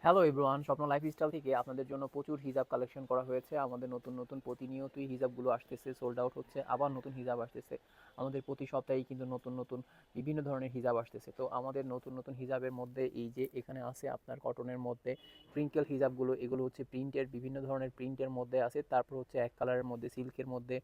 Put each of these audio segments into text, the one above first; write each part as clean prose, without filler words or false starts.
Hello everyone, স্বপ্ন lifestyle থেকে আপনাদের জন্য প্রচুর হিজাব কালেকশন করা হয়েছে। আমাদের নতুন নতুন প্রতিনিয়তই হিজাবগুলো আসতেছে, সোল্ড আউট হচ্ছে, আবার নতুন হিজাব আসতেছে। আমাদের প্রতি সপ্তাহেই কিন্তু নতুন নতুন বিভিন্ন ধরনের হিজাব আসতেছে। তো আমাদের নতুন নতুন হিজাবের মধ্যে এই যে এখানে আছে আপনার কটনের মধ্যে প্রিঙ্কেল হিজাবগুলো, এগুলো হচ্ছে প্রিন্টের বিভিন্ন ধরনের প্রিন্টের মধ্যে আছে। তারপর হচ্ছে এক কালারের মধ্যে সিল্কের মধ্যে,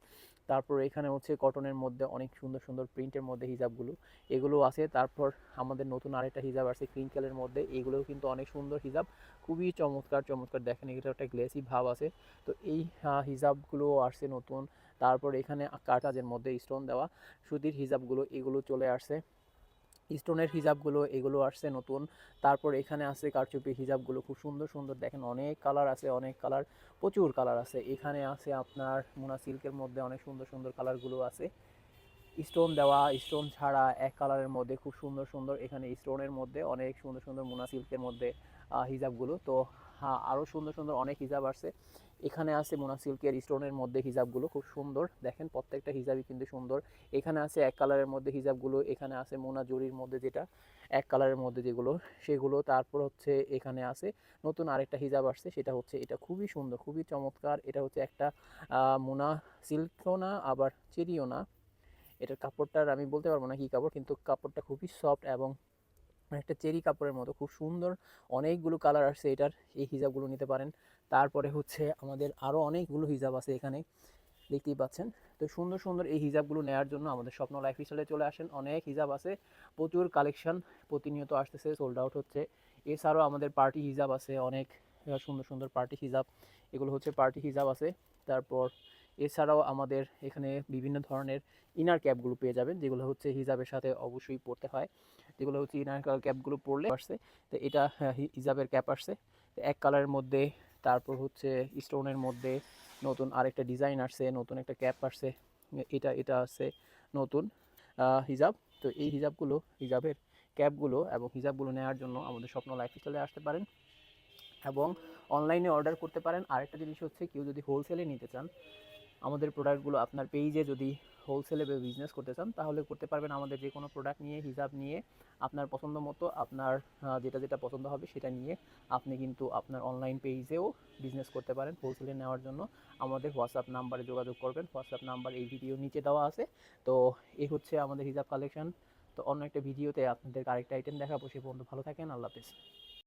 তারপর এখানে হচ্ছে কটনের মধ্যে অনেক সুন্দর সুন্দর প্রিন্টের মধ্যে হিজাবগুলো এগুলো আছে। তারপর আমাদের নতুন আরেকটা হিজাব আছে ক্রিঙ্কেলের মধ্যে, এগুলোও কিন্তু অনেক সুন্দর হিজাব, খুবই চমৎকার চমৎকার। দেখেন এটা একটা গ্লেসি ভাব আছে। তো এই হিজাবগুলো আসছে নতুন। তারপর এখানে কাটাজের মধ্যে স্টোন দেওয়া সুতির হিজাবগুলো এগুলো চলে আসছে। স্টোনের হিজাবগুলো এগুলো আসছে নতুন। তারপর এখানে আছে কারচুপি হিজাবগুলো, খুব সুন্দর সুন্দর। দেখেন অনেক কালার আছে, অনেক কালার, প্রচুর কালার আছে। এখানে আছে আপনার মোনা সিল্কের মধ্যে অনেক সুন্দর সুন্দর কালারগুলো আছে, স্টোন দেওয়া, স্টোন ছাড়া, এক কালারের মধ্যে খুব সুন্দর সুন্দর। এখানে স্টোনের মধ্যে অনেক সুন্দর সুন্দর মোনা সিল্কের মধ্যে হিজাবগুলো। তো হ্যাঁ, আরও সুন্দর সুন্দর অনেক হিজাব আসছে। এখানে আছে মোনা সিল্কের স্টোনের মধ্যে হিজাবগুলো, খুব সুন্দর। দেখেন প্রত্যেকটা হিজাবই কিন্তু সুন্দর। এখানে আছে এক কালারের মধ্যে হিজাবগুলো, এখানে আছে মোনা জরির মধ্যে যেটা এক কালারের মধ্যে যেগুলো সেগুলো। তারপর হচ্ছে এখানে আছে নতুন আরেকটা হিজাব আসছে, সেটা হচ্ছে এটা খুবই সুন্দর, খুবই চমৎকার। এটা হচ্ছে একটা মোনা সিল্কও না আবার চেরিও না। এটার কাপড়টার আমি বলতে পারবো না কী কাপড়, কিন্তু কাপড়টা খুবই সফট এবং একটা চেরি কাপড়ের মতো, খুব সুন্দর। অনেকগুলো কালার আসছে এটার, এই হিজাবগুলো নিতে পারেন। তারপরে হচ্ছে আমাদের আরও অনেকগুলো হিজাব আছে এখানে, দেখতেই পাচ্ছেন। তো সুন্দর সুন্দর এই হিজাবগুলো নেওয়ার জন্য আমাদের স্বপ্ন লাইফস্টাইলে চলে আসেন। অনেক হিজাব আছে, প্রচুর কালেকশন প্রতিনিয়ত আসতেছে, সোল্ড আউট হচ্ছে। এছাড়াও আমাদের পার্টি হিজাব আছে অনেক সুন্দর সুন্দর পার্টি হিজাব, এগুলো হচ্ছে পার্টি হিজাব আছে। তারপর এছাড়াও আমাদের এখানে বিভিন্ন ধরনের ইনার ক্যাপগুলো পেয়ে যাবেন, যেগুলো হচ্ছে হিজাবের সাথে অবশ্যই পরতে হয়। যেগুলো হচ্ছে ইনার ক্যাপগুলো পরলে আসছে। তো এটা হিজাবের ক্যাপ আসছে এক কালারের মধ্যে। তারপর হচ্ছে স্টোনের মধ্যে নতুন আরেকটা ডিজাইন আসছে, নতুন একটা ক্যাপ আসছে। এটা এটা আছে নতুন হিজাব। তো এই হিজাবগুলো, হিজাবের ক্যাপগুলো এবং হিজাবগুলো নেওয়ার জন্য আমাদের স্বপ্ন লাইফস্টাইলে আসতে পারেন এবং অনলাইনে অর্ডার করতে পারেন। আরেকটা জিনিস হচ্ছে, কেউ যদি হোলসেলে নিতে চান আমাদের প্রোডাক্টগুলো, আপনার পেজে যদি হোলসেলে বিজনেস করতে চান তাহলে করতে পারবেন। আমাদের যে কোনো প্রোডাক্ট নিয়ে, হিসাব নিয়ে, আপনার পছন্দ মতো আপনার যেটা যেটা পছন্দ হবে সেটা নিয়ে আপনি কিন্তু আপনার অনলাইন পেজেও বিজনেস করতে পারেন। হোলসেলে নেওয়ার জন্য আমাদের হোয়াটসঅ্যাপ নাম্বারে যোগাযোগ করবেন। হোয়াটসঅ্যাপ নাম্বার এই ভিডিওর নিচে দেওয়া আছে। তো এই হচ্ছে আমাদের হিজাব কালেকশন। তো অন্য একটা ভিডিওতে আপনাদের আরেকটা আইটেম দেখাবো। সে পর্যন্ত ভালো থাকেন, আল্লাহ হাফেজ।